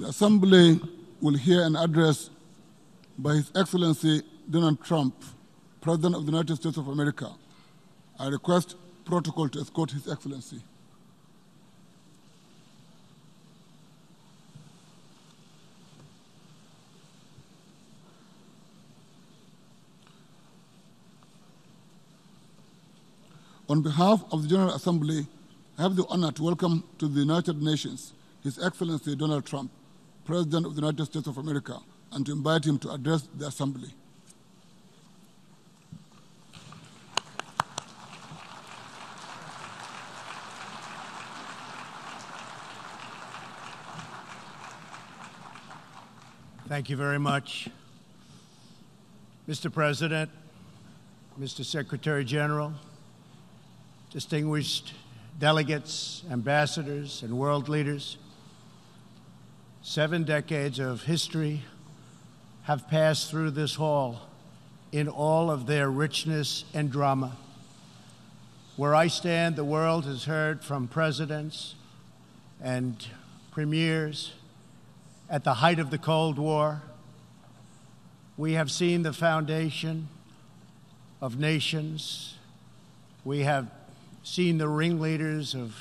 The Assembly will hear an address by His Excellency Donald Trump, President of the United States of America. I request protocol to escort His Excellency. On behalf of the General Assembly, I have the honor to welcome to the United Nations His Excellency Donald Trump, President of the United States of America, and to invite him to address the Assembly. Thank you very much. Mr. President, Mr. Secretary General, distinguished delegates, ambassadors, and world leaders, 7 decades of history have passed through this hall in all of their richness and drama. Where I stand, the world has heard from presidents and premiers at the height of the Cold War. We have seen the foundation of nations. We have seen the ringleaders of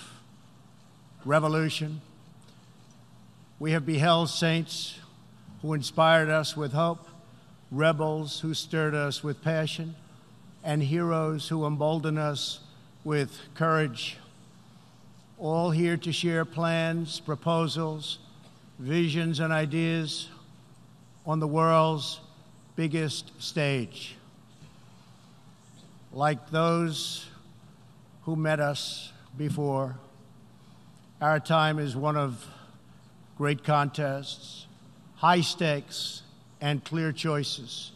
revolution. We have beheld saints who inspired us with hope, rebels who stirred us with passion, and heroes who emboldened us with courage, all here to share plans, proposals, visions, and ideas on the world's biggest stage. Like those who met us before, our time is one of great contests, high stakes, and clear choices.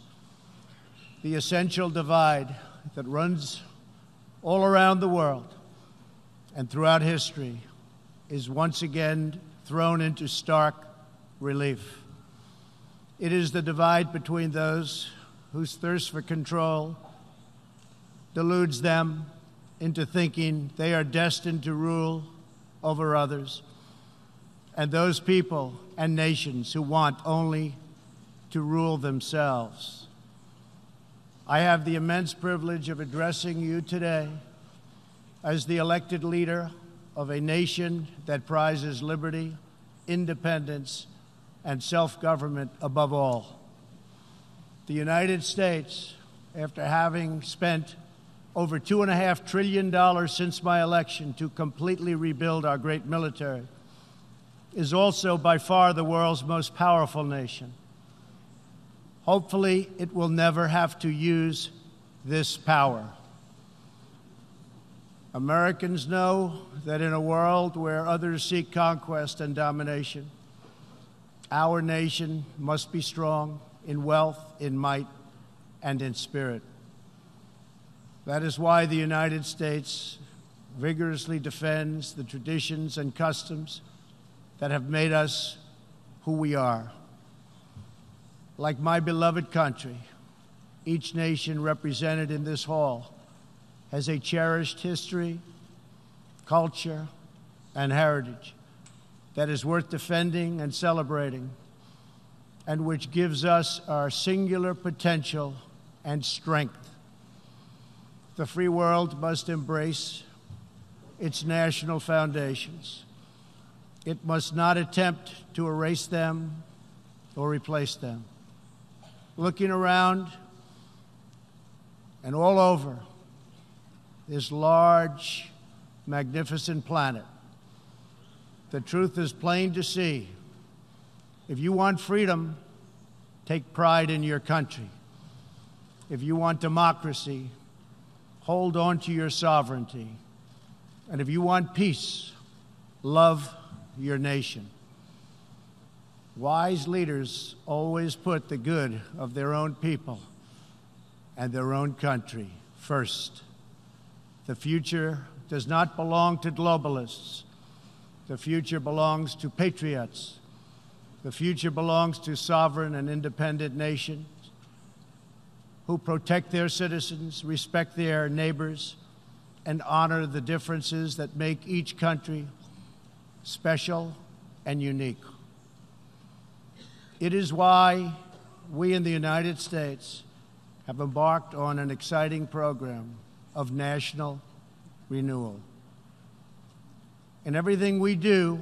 The essential divide that runs all around the world and throughout history is once again thrown into stark relief. It is the divide between those whose thirst for control deludes them into thinking they are destined to rule over others, and those people and nations who want only to rule themselves. I have the immense privilege of addressing you today as the elected leader of a nation that prizes liberty, independence, and self-government above all. The United States, after having spent over $2.5 trillion since my election to completely rebuild our great military, is also by far the world's most powerful nation. Hopefully, it will never have to use this power. Americans know that in a world where others seek conquest and domination, our nation must be strong in wealth, in might, and in spirit. That is why the United States vigorously defends the traditions and customs that have made us who we are. Like my beloved country, each nation represented in this hall has a cherished history, culture, and heritage that is worth defending and celebrating, and which gives us our singular potential and strength. The free world must embrace its national foundations. It must not attempt to erase them or replace them. Looking around and all over this large, magnificent planet, the truth is plain to see. If you want freedom, take pride in your country. If you want democracy, hold on to your sovereignty. And if you want peace, love your nation. Wise leaders always put the good of their own people and their own country first. The future does not belong to globalists. The future belongs to patriots. The future belongs to sovereign and independent nations who protect their citizens, respect their neighbors, and honor the differences that make each country special and unique. It is why we in the United States have embarked on an exciting program of national renewal. In everything we do,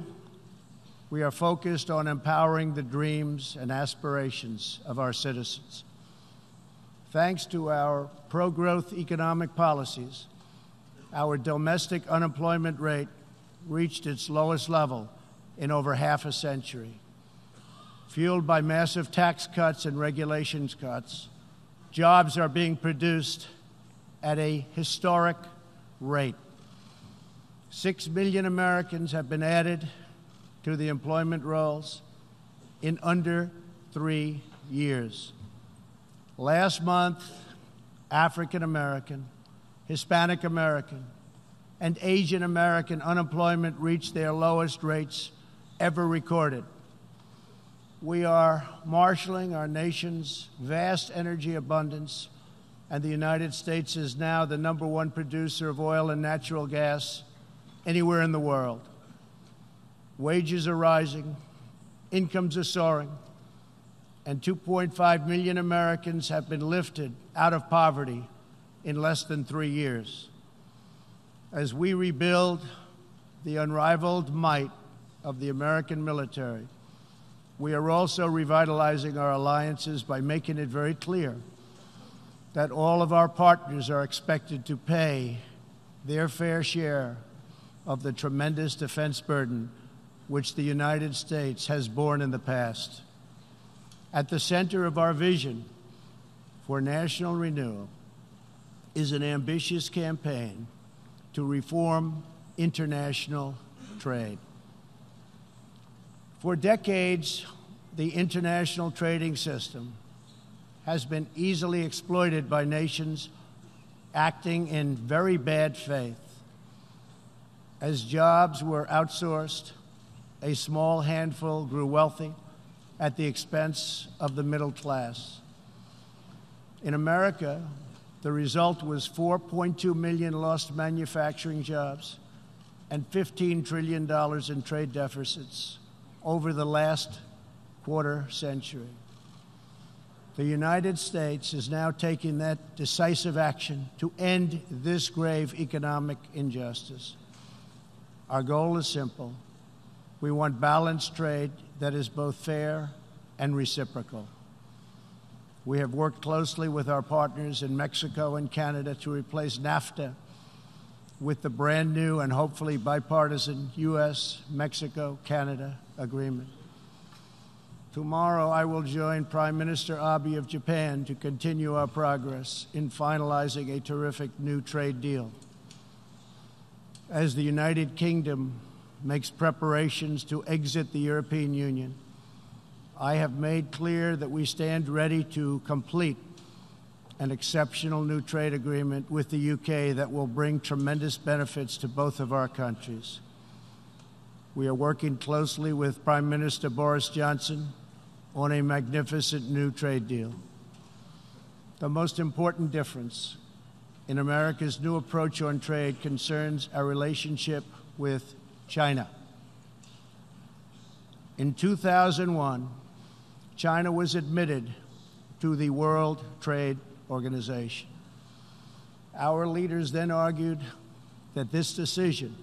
we are focused on empowering the dreams and aspirations of our citizens. Thanks to our pro-growth economic policies, our domestic unemployment rate reached its lowest level in over half a century. Fueled by massive tax cuts and regulations cuts, jobs are being produced at a historic rate. 6 million Americans have been added to the employment rolls in under 3 years. Last month, African American, Hispanic American, and Asian American unemployment reached their lowest rates ever recorded. We are marshaling our nation's vast energy abundance, and the United States is now the #1 producer of oil and natural gas anywhere in the world. Wages are rising, incomes are soaring, and 2.5 million Americans have been lifted out of poverty in less than 3 years. As we rebuild the unrivaled might of the American military, we are also revitalizing our alliances by making it very clear that all of our partners are expected to pay their fair share of the tremendous defense burden which the United States has borne in the past. At the center of our vision for national renewal is an ambitious campaign to reform international trade. For decades, the international trading system has been easily exploited by nations acting in very bad faith. As jobs were outsourced, a small handful grew wealthy at the expense of the middle class. In America, the result was 4.2 million lost manufacturing jobs and $15 trillion in trade deficits over the last quarter century. The United States is now taking that decisive action to end this grave economic injustice. Our goal is simple. We want balanced trade that is both fair and reciprocal. We have worked closely with our partners in Mexico and Canada to replace NAFTA with the brand new and hopefully bipartisan U.S.-Mexico-Canada agreement. Tomorrow, I will join Prime Minister Abe of Japan to continue our progress in finalizing a terrific new trade deal. As the United Kingdom makes preparations to exit the European Union, I have made clear that we stand ready to complete an exceptional new trade agreement with the UK that will bring tremendous benefits to both of our countries. We are working closely with Prime Minister Boris Johnson on a magnificent new trade deal. The most important difference in America's new approach on trade concerns our relationship with China. In 2001, China was admitted to the World Trade Organization. Our leaders then argued that this decision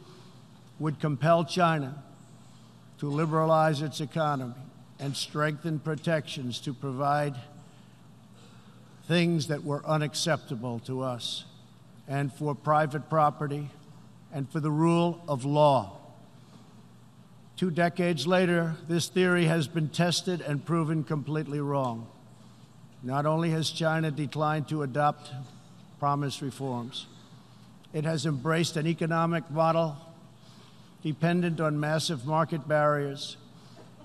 would compel China to liberalize its economy and strengthen protections to provide things that were unacceptable to us, and for private property, and for the rule of law. 2 decades later, this theory has been tested and proven completely wrong. Not only has China declined to adopt promised reforms, it has embraced an economic model dependent on massive market barriers,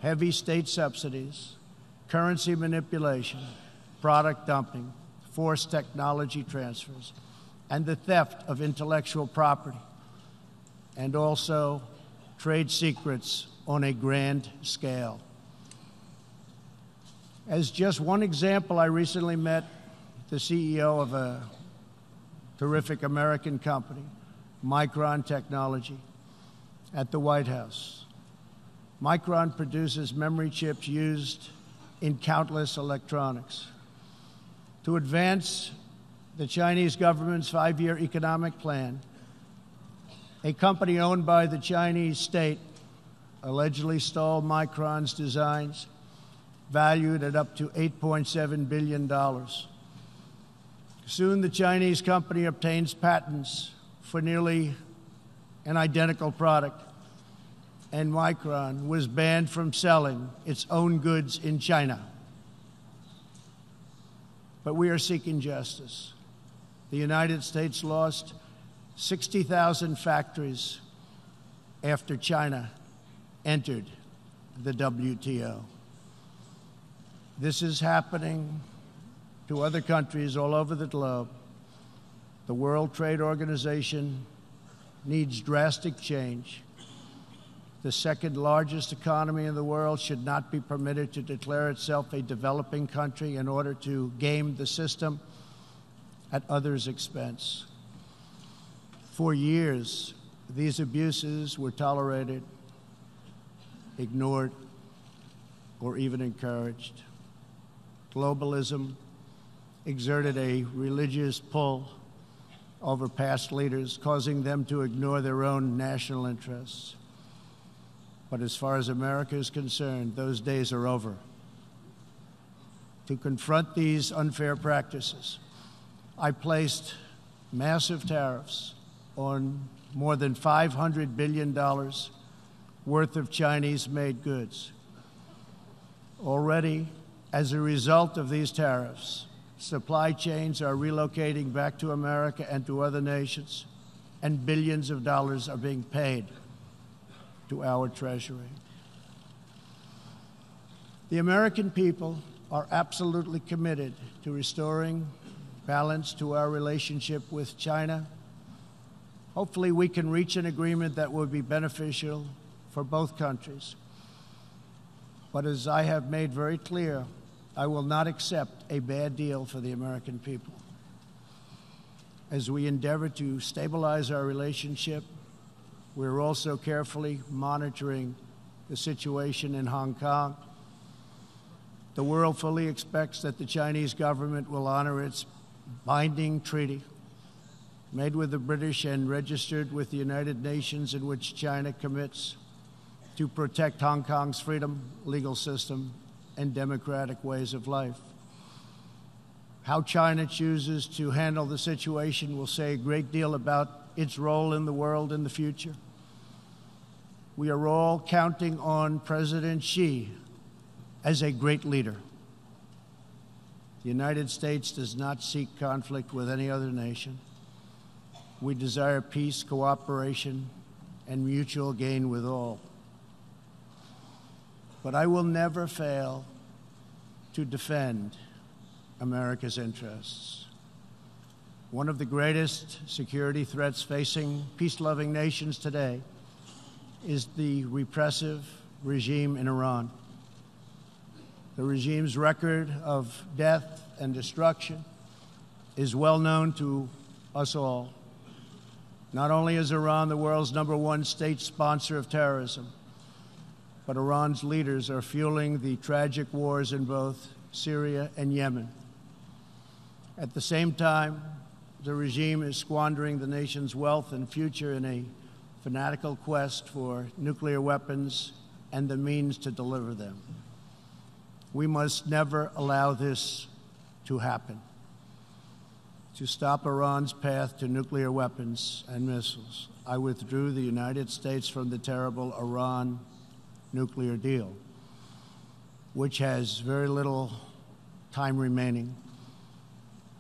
heavy state subsidies, currency manipulation, product dumping, forced technology transfers, and the theft of intellectual property, and also trade secrets on a grand scale. As just one example, I recently met the CEO of a terrific American company, Micron Technology, at the White House. Micron produces memory chips used in countless electronics. To advance the Chinese government's 5-year economic plan, a company owned by the Chinese state allegedly stole Micron's designs, valued at up to $8.7 billion. Soon, the Chinese company obtains patents for nearly an identical product, and Micron was banned from selling its own goods in China. But we are seeking justice. The United States lost 60,000 factories after China entered the WTO. This is happening to other countries all over the globe. The World Trade Organization needs drastic change. The second largest economy in the world should not be permitted to declare itself a developing country in order to game the system at others' expense. For years, these abuses were tolerated, ignored, or even encouraged. Globalism exerted a religious pull over past leaders, causing them to ignore their own national interests. But as far as America is concerned, those days are over. To confront these unfair practices, I placed massive tariffs on more than $500 billion worth of Chinese-made goods. Already, as a result of these tariffs, supply chains are relocating back to America and to other nations, and billions of dollars are being paid to our Treasury. The American people are absolutely committed to restoring balance to our relationship with China. Hopefully, we can reach an agreement that will be beneficial for both countries. But as I have made very clear, I will not accept a bad deal for the American people. As we endeavor to stabilize our relationship, we're also carefully monitoring the situation in Hong Kong. The world fully expects that the Chinese government will honor its binding treaty made with the British and registered with the United Nations, in which China commits to protect Hong Kong's freedom, legal system, and democratic ways of life. How China chooses to handle the situation will say a great deal about its role in the world in the future. We are all counting on President Xi as a great leader. The United States does not seek conflict with any other nation. We desire peace, cooperation, and mutual gain with all. But I will never fail to defend America's interests. One of the greatest security threats facing peace-loving nations today is the repressive regime in Iran. The regime's record of death and destruction is well known to us all. Not only is Iran the world's #1 state sponsor of terrorism, but Iran's leaders are fueling the tragic wars in both Syria and Yemen. At the same time, the regime is squandering the nation's wealth and future in a fanatical quest for nuclear weapons and the means to deliver them. We must never allow this to happen. To stop Iran's path to nuclear weapons and missiles, I withdrew the United States from the terrible Iran nuclear deal, which has very little time remaining,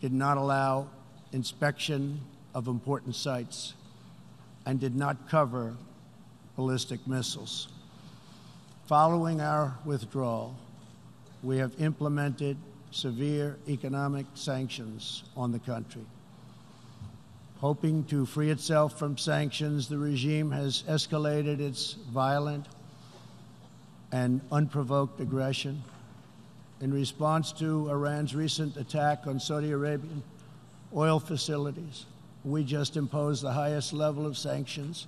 did not allow inspection of important sites, and did not cover ballistic missiles. Following our withdrawal, we have implemented severe economic sanctions on the country. Hoping to free itself from sanctions, the regime has escalated its violent and unprovoked aggression. In response to Iran's recent attack on Saudi Arabian oil facilities, we just imposed the highest level of sanctions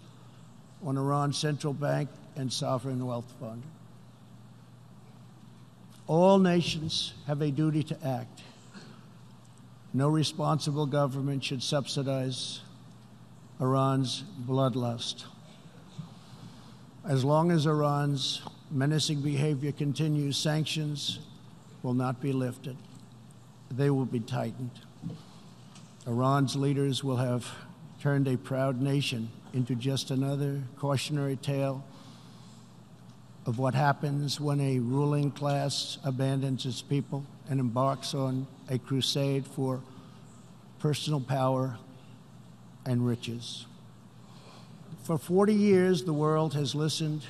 on Iran's central bank and sovereign wealth fund. All nations have a duty to act. No responsible government should subsidize Iran's bloodlust. As long as Iran's menacing behavior continues, sanctions will not be lifted. They will be tightened. Iran's leaders will have turned a proud nation into just another cautionary tale of what happens when a ruling class abandons its people and embarks on a crusade for personal power and riches. For 40 years, the world has listened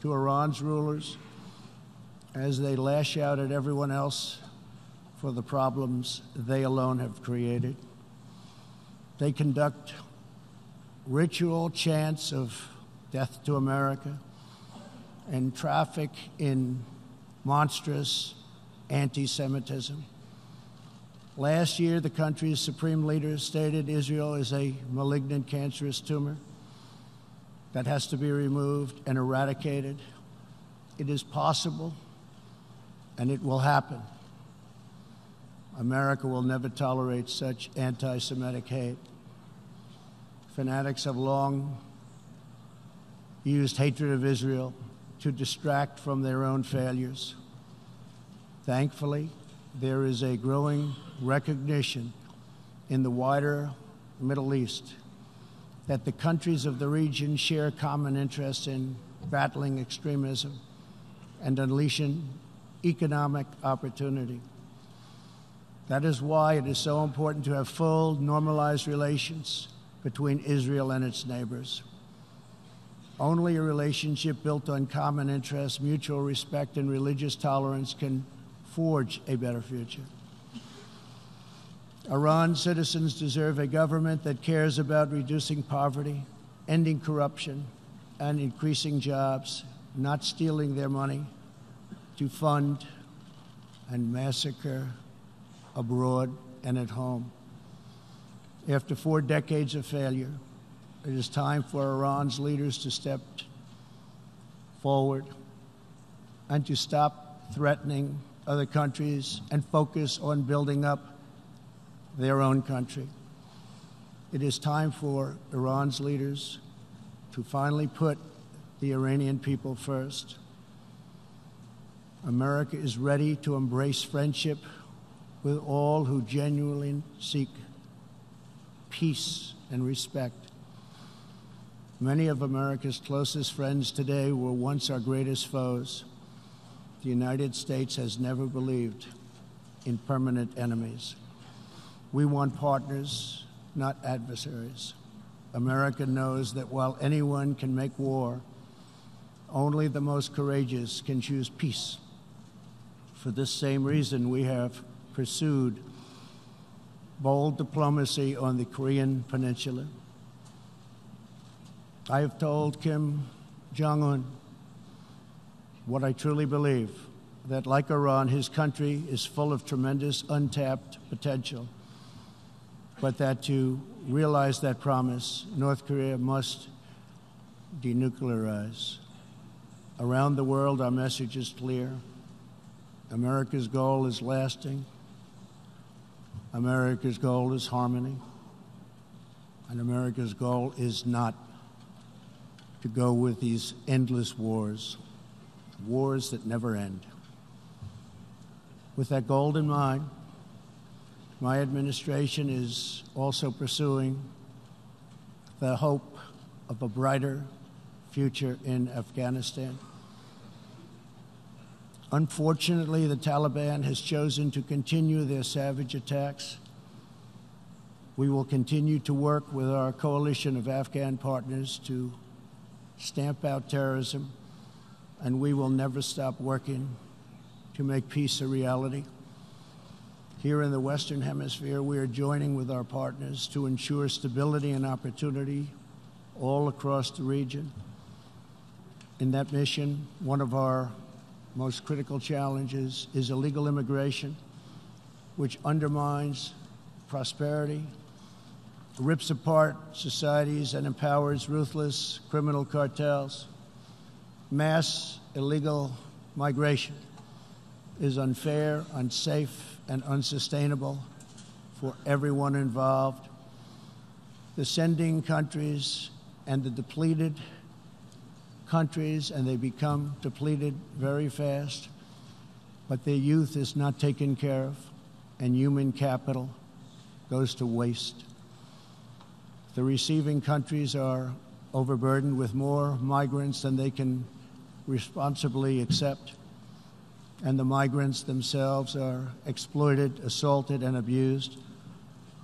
to Iran's rulers as they lash out at everyone else for the problems they alone have created. They conduct ritual chants of death to America and traffic in monstrous anti-Semitism. Last year, the country's supreme leader stated Israel is a malignant, cancerous tumor that has to be removed and eradicated. It is possible, and it will happen. America will never tolerate such anti-Semitic hate. Fanatics have long used hatred of Israel to distract from their own failures. Thankfully, there is a growing recognition in the wider Middle East that the countries of the region share common interests in battling extremism and unleashing economic opportunity. That is why it is so important to have full, normalized relations between Israel and its neighbors. Only a relationship built on common interests, mutual respect, and religious tolerance can forge a better future. Iran's citizens deserve a government that cares about reducing poverty, ending corruption, and increasing jobs, not stealing their money to fund and massacre abroad and at home. After 4 decades of failure, it is time for Iran's leaders to step forward and to stop threatening other countries and focus on building up their own country. It is time for Iran's leaders to finally put the Iranian people first. America is ready to embrace friendship with all who genuinely seek peace and respect. Many of America's closest friends today were once our greatest foes. The United States has never believed in permanent enemies. We want partners, not adversaries. America knows that while anyone can make war, only the most courageous can choose peace. For this same reason, we have pursued bold diplomacy on the Korean Peninsula. I have told Kim Jong-un what I truly believe, that like Iran, his country is full of tremendous untapped potential, but that to realize that promise, North Korea must denuclearize. Around the world, our message is clear. America's goal is lasting. America's goal is harmony. And America's goal is not to go with these endless wars, wars that never end. With that goal in mind, my administration is also pursuing the hope of a brighter future in Afghanistan. Unfortunately, the Taliban has chosen to continue their savage attacks. We will continue to work with our coalition of Afghan partners to stamp out terrorism, and we will never stop working to make peace a reality. Here in the Western Hemisphere, we are joining with our partners to ensure stability and opportunity all across the region. In that mission, one of our most critical challenges is illegal immigration, which undermines prosperity, rips apart societies, and empowers ruthless criminal cartels. Mass illegal migration is unfair, unsafe, and unsustainable for everyone involved. The sending countries and the depleted countries, and they become depleted very fast, but their youth is not taken care of, and human capital goes to waste. The receiving countries are overburdened with more migrants than they can responsibly accept, and the migrants themselves are exploited, assaulted, and abused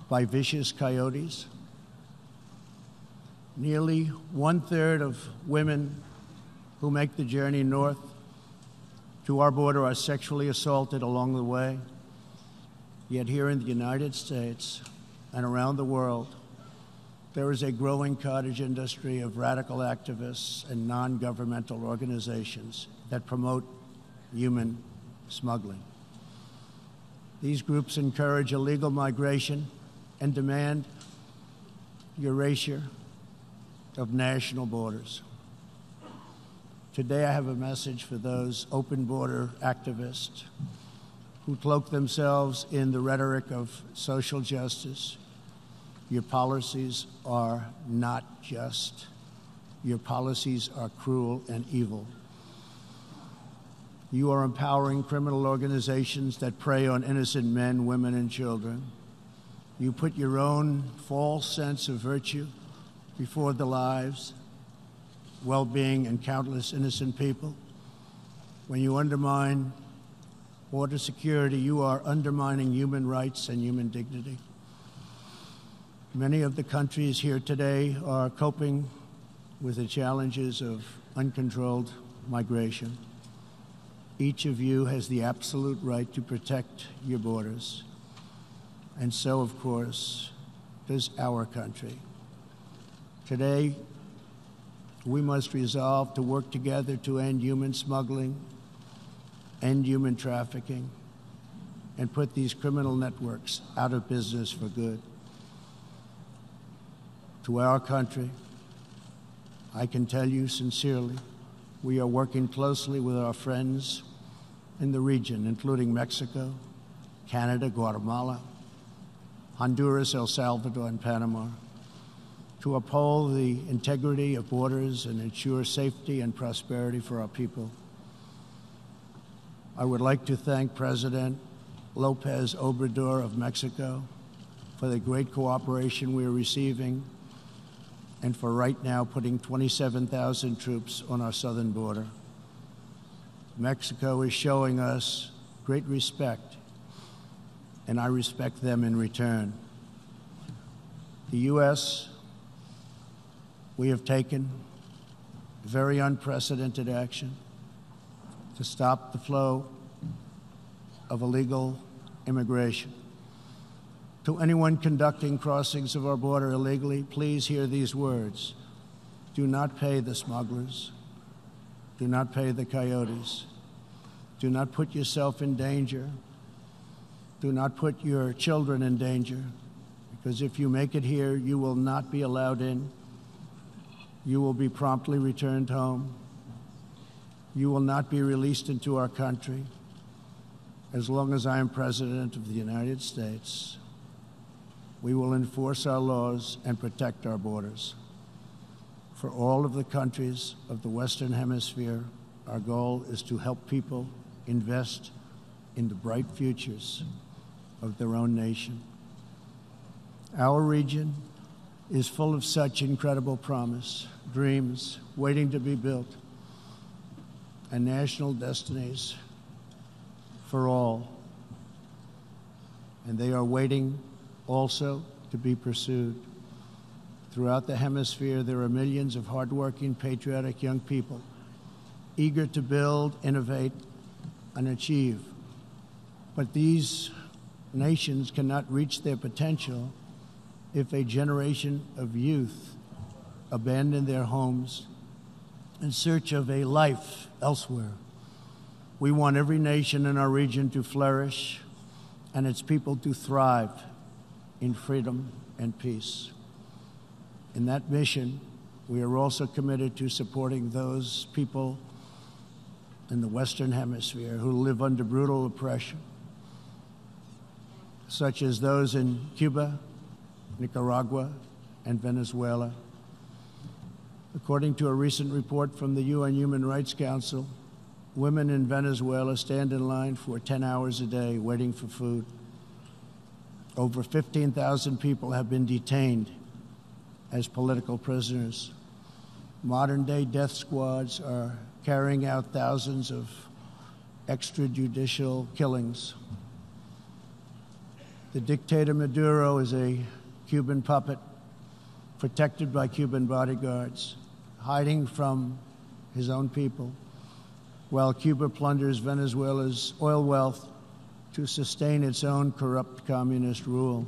by vicious coyotes. Nearly 1/3 of women who make the journey north to our border are sexually assaulted along the way. Yet here in the United States and around the world, there is a growing cottage industry of radical activists and non-governmental organizations that promote human smuggling. These groups encourage illegal migration and demand erasure of national borders. Today I have a message for those open border activists who cloak themselves in the rhetoric of social justice. Your policies are not just. Your policies are cruel and evil. You are empowering criminal organizations that prey on innocent men, women, and children. You put your own false sense of virtue before the lives, well-being, and countless innocent people. When you undermine border security, you are undermining human rights and human dignity. Many of the countries here today are coping with the challenges of uncontrolled migration. Each of you has the absolute right to protect your borders, and so, of course, does our country. Today, we must resolve to work together to end human smuggling, end human trafficking, and put these criminal networks out of business for good. To our country, I can tell you sincerely, we are working closely with our friends in the region, including Mexico, Canada, Guatemala, Honduras, El Salvador, and Panama, to uphold the integrity of borders and ensure safety and prosperity for our people. I would like to thank President López Obrador of Mexico for the great cooperation we are receiving and for right now putting 27,000 troops on our southern border. Mexico is showing us great respect, and I respect them in return. The U.S., we have taken very unprecedented action to stop the flow of illegal immigration. To anyone conducting crossings of our border illegally, please hear these words. Do not pay the smugglers. Do not pay the coyotes. Do not put yourself in danger. Do not put your children in danger, because if you make it here, you will not be allowed in. You will be promptly returned home. You will not be released into our country. As long as I am President of the United States, we will enforce our laws and protect our borders. For all of the countries of the Western Hemisphere, our goal is to help people invest in the bright futures of their own nation. Our region is full of such incredible promise, dreams waiting to be built, and national destinies for all. And they are waiting also to be pursued. Throughout the hemisphere, there are millions of hardworking, patriotic young people eager to build, innovate, and achieve. But these nations cannot reach their potential if a generation of youth abandon their homes in search of a life elsewhere. We want every nation in our region to flourish and its people to thrive in freedom and peace. In that mission, we are also committed to supporting those people in the Western Hemisphere who live under brutal oppression, such as those in Cuba, Nicaragua, and Venezuela. According to a recent report from the UN Human Rights Council, women in Venezuela stand in line for 10 hours a day waiting for food. Over 15,000 people have been detained as political prisoners. Modern-day death squads are carrying out thousands of extrajudicial killings. The dictator Maduro is a Cuban puppet protected by Cuban bodyguards, hiding from his own people, while Cuba plunders Venezuela's oil wealth to sustain its own corrupt communist rule.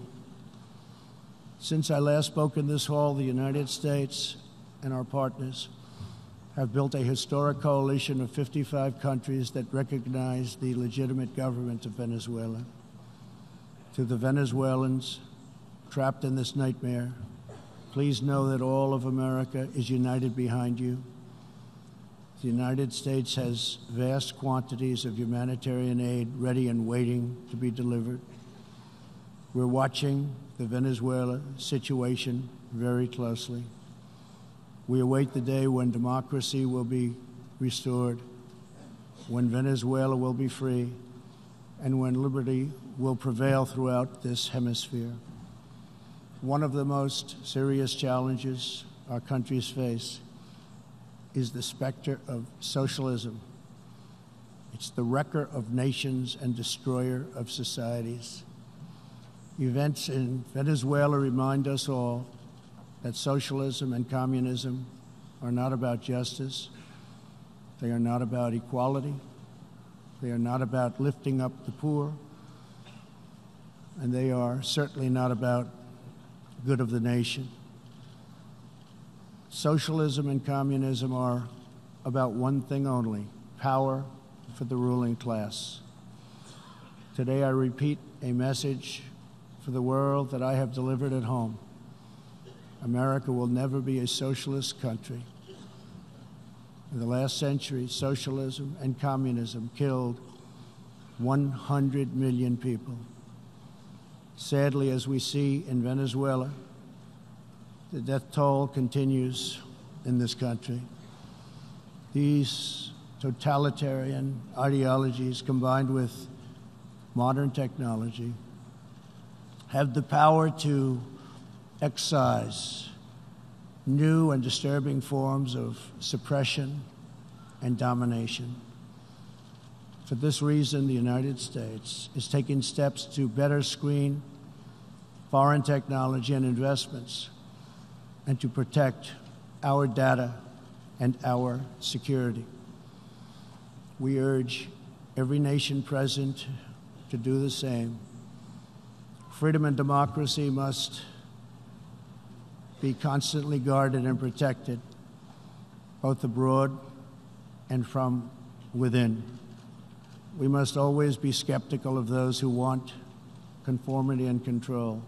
Since I last spoke in this hall, the United States and our partners have built a historic coalition of 55 countries that recognize the legitimate government of Venezuela. To the Venezuelans trapped in this nightmare, please know that all of America is united behind you. The United States has vast quantities of humanitarian aid ready and waiting to be delivered. We're watching the Venezuela situation very closely. We await the day when democracy will be restored, when Venezuela will be free, and when liberty will prevail throughout this hemisphere. One of the most serious challenges our countries face is the specter of socialism. It's the wrecker of nations and destroyer of societies. Events in Venezuela remind us all that socialism and communism are not about justice. They are not about equality. They are not about lifting up the poor. And they are certainly not about good of the nation. Socialism and communism are about one thing only: power for the ruling class. Today I repeat a message for the world that I have delivered at home. America will never be a socialist country. In the last century, socialism and communism killed 100 million people. Sadly, as we see in Venezuela, the death toll continues in this country. These totalitarian ideologies, combined with modern technology, have the power to excise new and disturbing forms of suppression and domination. For this reason, the United States is taking steps to better screen foreign technology and investments and to protect our data and our security. We urge every nation present to do the same. Freedom and democracy must be constantly guarded and protected, both abroad and from within. We must always be skeptical of those who want conformity and control.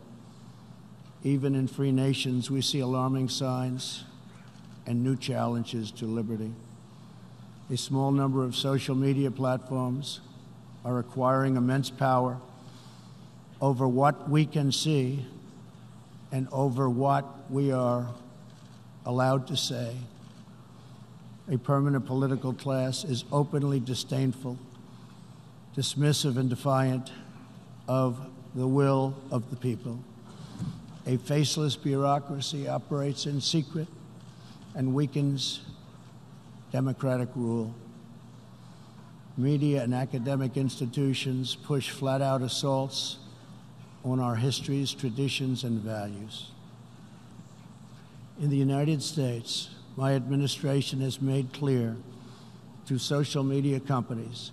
Even in free nations, we see alarming signs and new challenges to liberty. A small number of social media platforms are acquiring immense power over what we can see and over what we are allowed to say. A permanent political class is openly disdainful, dismissive, and defiant of the will of the people. A faceless bureaucracy operates in secret and weakens democratic rule. Media and academic institutions push flat-out assaults on our histories, traditions, and values. In the United States, my administration has made clear to social media companies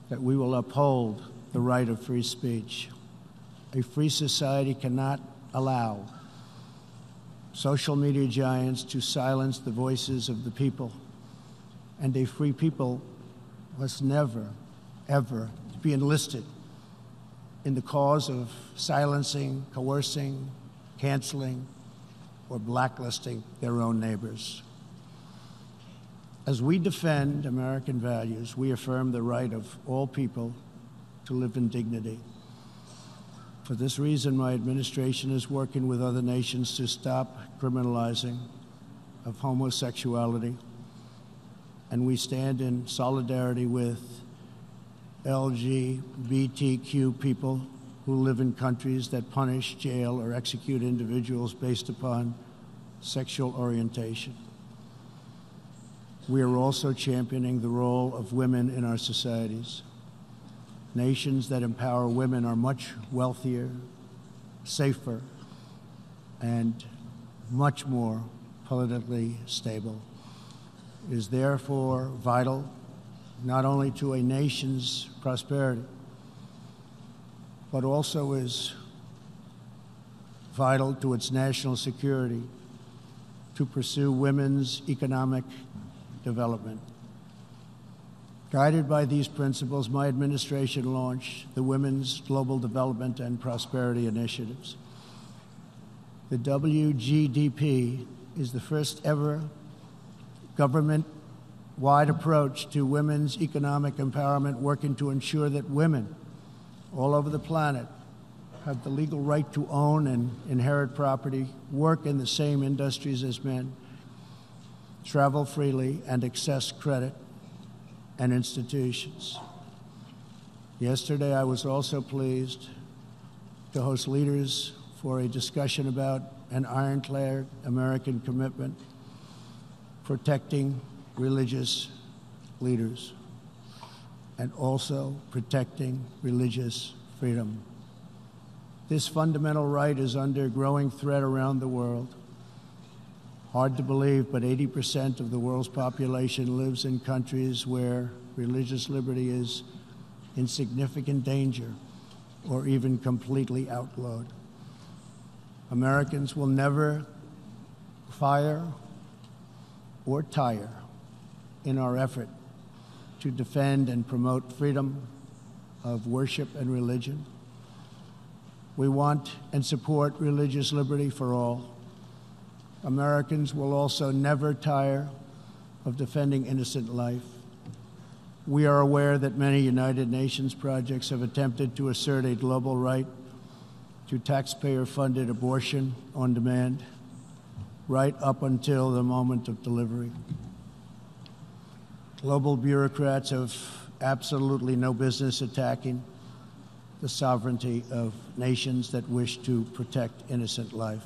that we will uphold the right of free speech. A free society cannot allow social media giants to silence the voices of the people, and a free people must never, ever be enlisted in the cause of silencing, coercing, canceling, or blacklisting their own neighbors. As we defend American values, we affirm the right of all people to live in dignity. For this reason, my administration is working with other nations to stop criminalizing of homosexuality, and we stand in solidarity with LGBTQ people who live in countries that punish, jail, or execute individuals based upon sexual orientation. We are also championing the role of women in our societies. Nations that empower women are much wealthier, safer, and much more politically stable. It is therefore vital not only to a nation's prosperity, but also is vital to its national security to pursue women's economic development. Guided by these principles, my administration launched the Women's Global Development and Prosperity Initiatives. The WGDP is the first ever government-wide approach to women's economic empowerment, working to ensure that women all over the planet have the legal right to own and inherit property, work in the same industries as men, travel freely, and access credit and institutions. Yesterday, I was also pleased to host leaders for a discussion about an ironclad American commitment protecting religious leaders and also protecting religious freedom. This fundamental right is under growing threat around the world. Hard to believe, but 80% of the world's population lives in countries where religious liberty is in significant danger or even completely outlawed. Americans will never fire or tire in our effort to defend and promote freedom of worship and religion. We want and support religious liberty for all. Americans will also never tire of defending innocent life. We are aware that many United Nations projects have attempted to assert a global right to taxpayer-funded abortion on demand, right up until the moment of delivery. Global bureaucrats have absolutely no business attacking the sovereignty of nations that wish to protect innocent life.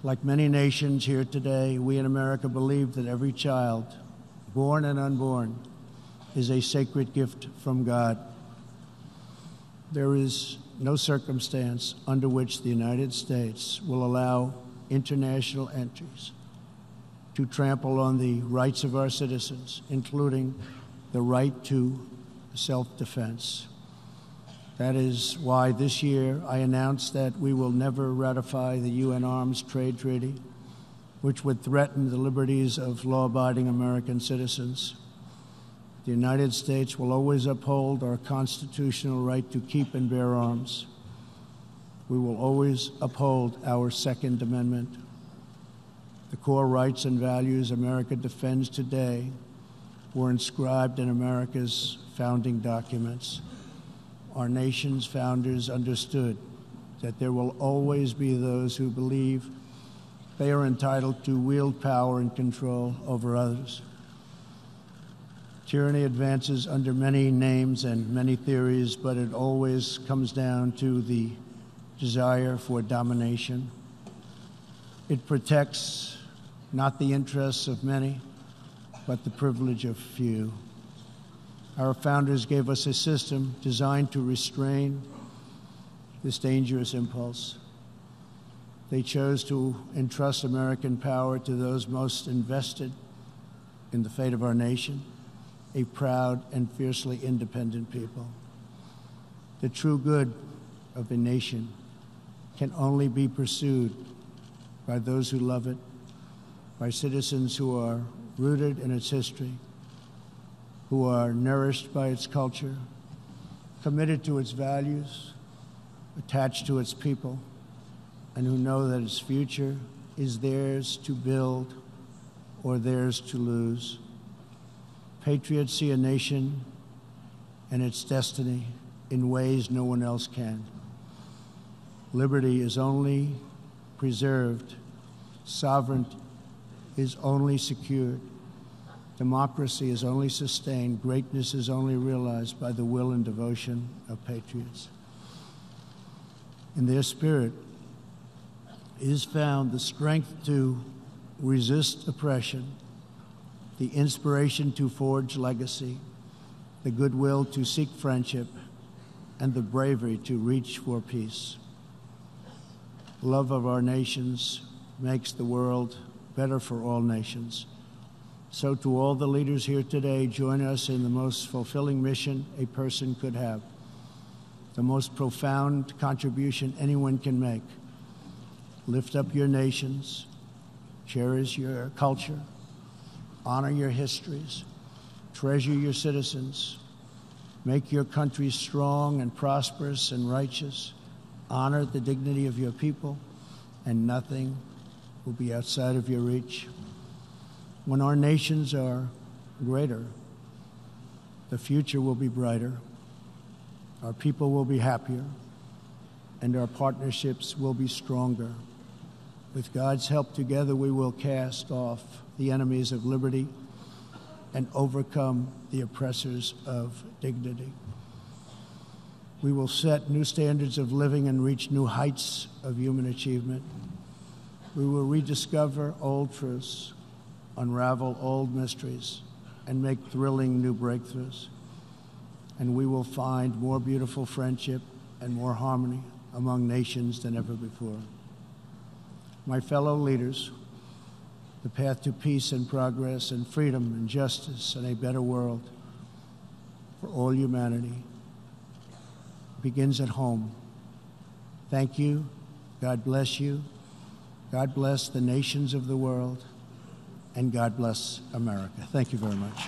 Like many nations here today, we in America believe that every child, born and unborn, is a sacred gift from God. There is no circumstance under which the United States will allow international entries to trample on the rights of our citizens, including the right to self-defense. That is why this year I announced that we will never ratify the UN Arms Trade Treaty, which would threaten the liberties of law-abiding American citizens. The United States will always uphold our constitutional right to keep and bear arms. We will always uphold our Second Amendment. The core rights and values America defends today were inscribed in America's founding documents. Our nation's founders understood that there will always be those who believe they are entitled to wield power and control over others. Tyranny advances under many names and many theories, but it always comes down to the desire for domination. It protects not the interests of many, but the privilege of few. Our founders gave us a system designed to restrain this dangerous impulse. They chose to entrust American power to those most invested in the fate of our nation, a proud and fiercely independent people. The true good of a nation can only be pursued by those who love it, by citizens who are rooted in its history, who are nourished by its culture, committed to its values, attached to its people, and who know that its future is theirs to build or theirs to lose. Patriots see a nation and its destiny in ways no one else can. Liberty is only preserved, sovereignty is only secured, democracy is only sustained, greatness is only realized by the will and devotion of patriots. In their spirit is found the strength to resist oppression, the inspiration to forge legacy, the goodwill to seek friendship, and the bravery to reach for peace. Love of our nations makes the world better for all nations. So to all the leaders here today, join us in the most fulfilling mission a person could have, the most profound contribution anyone can make. Lift up your nations, cherish your culture, honor your histories, treasure your citizens, make your country strong and prosperous and righteous, honor the dignity of your people, and nothing will be outside of your reach. When our nations are greater, the future will be brighter, our people will be happier, and our partnerships will be stronger. With God's help, together we will cast off the enemies of liberty and overcome the oppressors of dignity. We will set new standards of living and reach new heights of human achievement. We will rediscover old truths, unravel old mysteries, and make thrilling new breakthroughs. And we will find more beautiful friendship and more harmony among nations than ever before. My fellow leaders, the path to peace and progress and freedom and justice and a better world for all humanity begins at home. Thank you. God bless you. God bless the nations of the world. And God bless America. Thank you very much.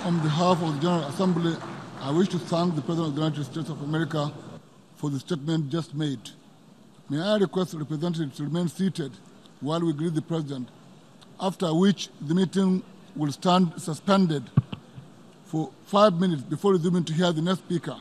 On behalf of the General Assembly, I wish to thank the President of the United States of America for the statement just made. May I request the representatives to remain seated while we greet the President, after which the meeting will stand suspended for 5 minutes before resuming to hear the next speaker.